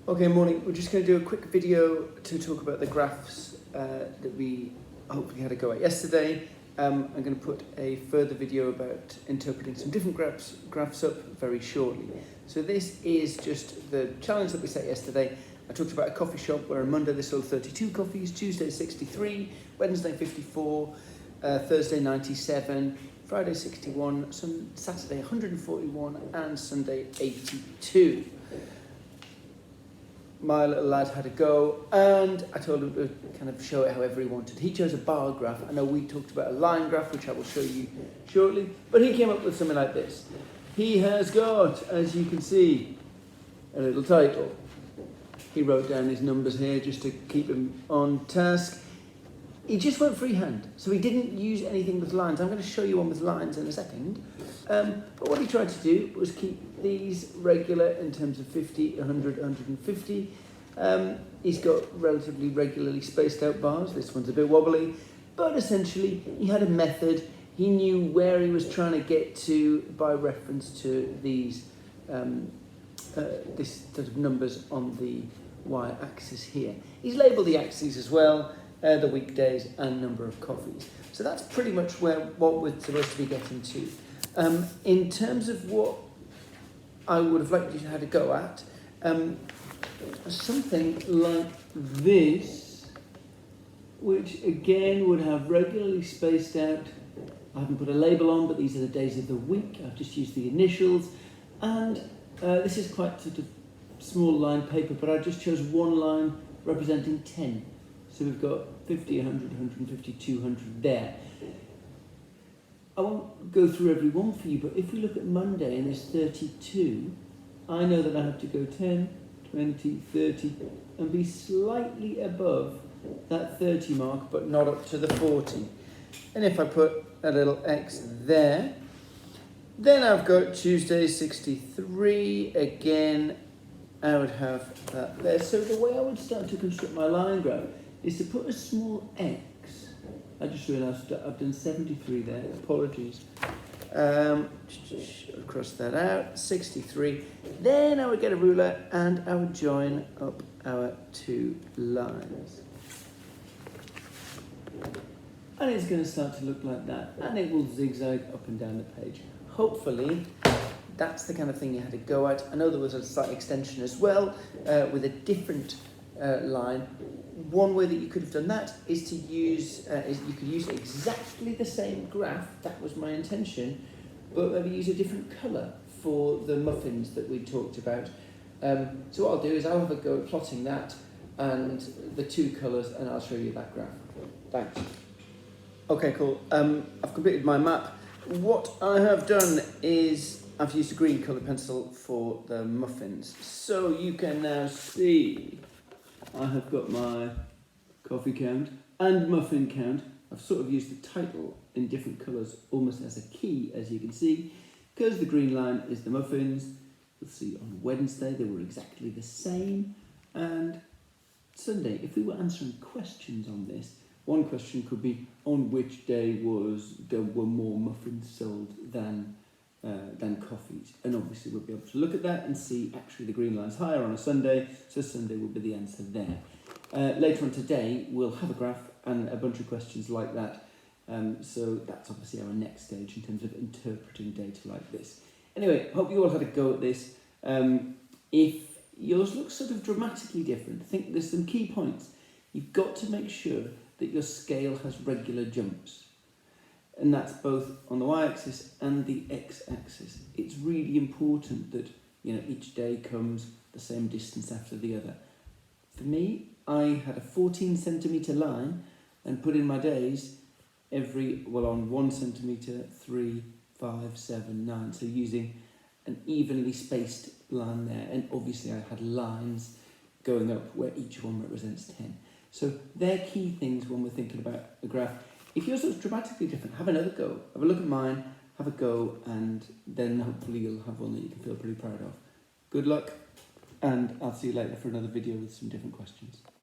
Okay, morning. We're just going to do a quick video to talk about the graphs that we hopefully had a go at yesterday. I'm going to put a further video about interpreting some different graphs up very shortly. So this is just the challenge that we set yesterday. I talked about a coffee shop where on Monday they sold 32 coffees, Tuesday 63, Wednesday 54, Thursday 97, Friday 61, Saturday 141 and Sunday 82. My little lad had a go and I told him to kind of show it however he wanted. He chose a bar graph. I know we talked about a line graph, which I will show you shortly, but he came up with something like this. He has got, as you can see, a little title. He wrote down his numbers here just to keep him on task. He just went freehand, so he didn't use anything with lines. I'm going to show you one with lines in a second. But what he tried to do was keep these regular in terms of 50, 100, 150. He's got relatively regularly spaced out bars. This one's a bit wobbly, but essentially he had a method. He knew where he was trying to get to by reference to these this sort of numbers on the y-axis here. He's labelled the axes as well. The weekdays and number of coffees. So that's pretty much what we're supposed to be getting to. In terms of what I would have liked you to have a go at, something like this, which again would have regularly spaced out. I haven't put a label on, but these are the days of the week. I've just used the initials. And this is quite sort of small line paper, but I just chose one line representing 10. So we've got 50, 100, 150, 200 there. I won't go through every one for you, but if we look at Monday and there's 32, I know that I have to go 10, 20, 30, and be slightly above that 30 mark, but not up to the 40. And if I put a little X there, then I've got Tuesday 63, again, I would have that there. So the way I would start to construct my line graph is to put a small X. I just realised I've done 73 there, apologies. Cross that out, 63. Then I would get a ruler and I would join up our two lines. And it's going to start to look like that, and it will zigzag up and down the page. Hopefully, that's the kind of thing you had to go at. I know there was a slight extension as well, with a different line. One way that you could have done that is to use, you could use exactly the same graph, that was my intention, but maybe use a different colour for the muffins that we talked about. So what I'll do is I'll have a go at plotting that and the two colours, and I'll show you that graph. Thanks. Okay, cool. I've completed my map. What I have done is I've used a green coloured pencil for the muffins. So you can now see I have got my coffee count and muffin count. I've sort of used the title in different colours almost as a key, as you can see, because the green line is the muffins. You'll see on Wednesday they were exactly the same, and Sunday, if we were answering questions on this, one question could be on which day there were more muffins sold than coffees, and obviously we'll be able to look at that and see actually the green line's higher on a Sunday, so Sunday will be the answer there. Later on today we'll have a graph and a bunch of questions like that, so that's obviously our next stage in terms of interpreting data like this. Anyway, hope you all had a go at this. If yours looks sort of dramatically different, I think there's some key points. You've got to make sure that your scale has regular jumps. And that's both on the y-axis and the x-axis. It's really important that each day comes the same distance after the other. For me, I had a 14 centimetre line and put in my days on 1 centimetre, 3, 5, 7, 9. So using an evenly spaced line there. And obviously I had lines going up where each one represents 10. So they're key things when we're thinking about a graph. If yours looks dramatically different, have another go. Have a look at mine, have a go, and then hopefully you'll have one that you can feel pretty proud of. Good luck, and I'll see you later for another video with some different questions.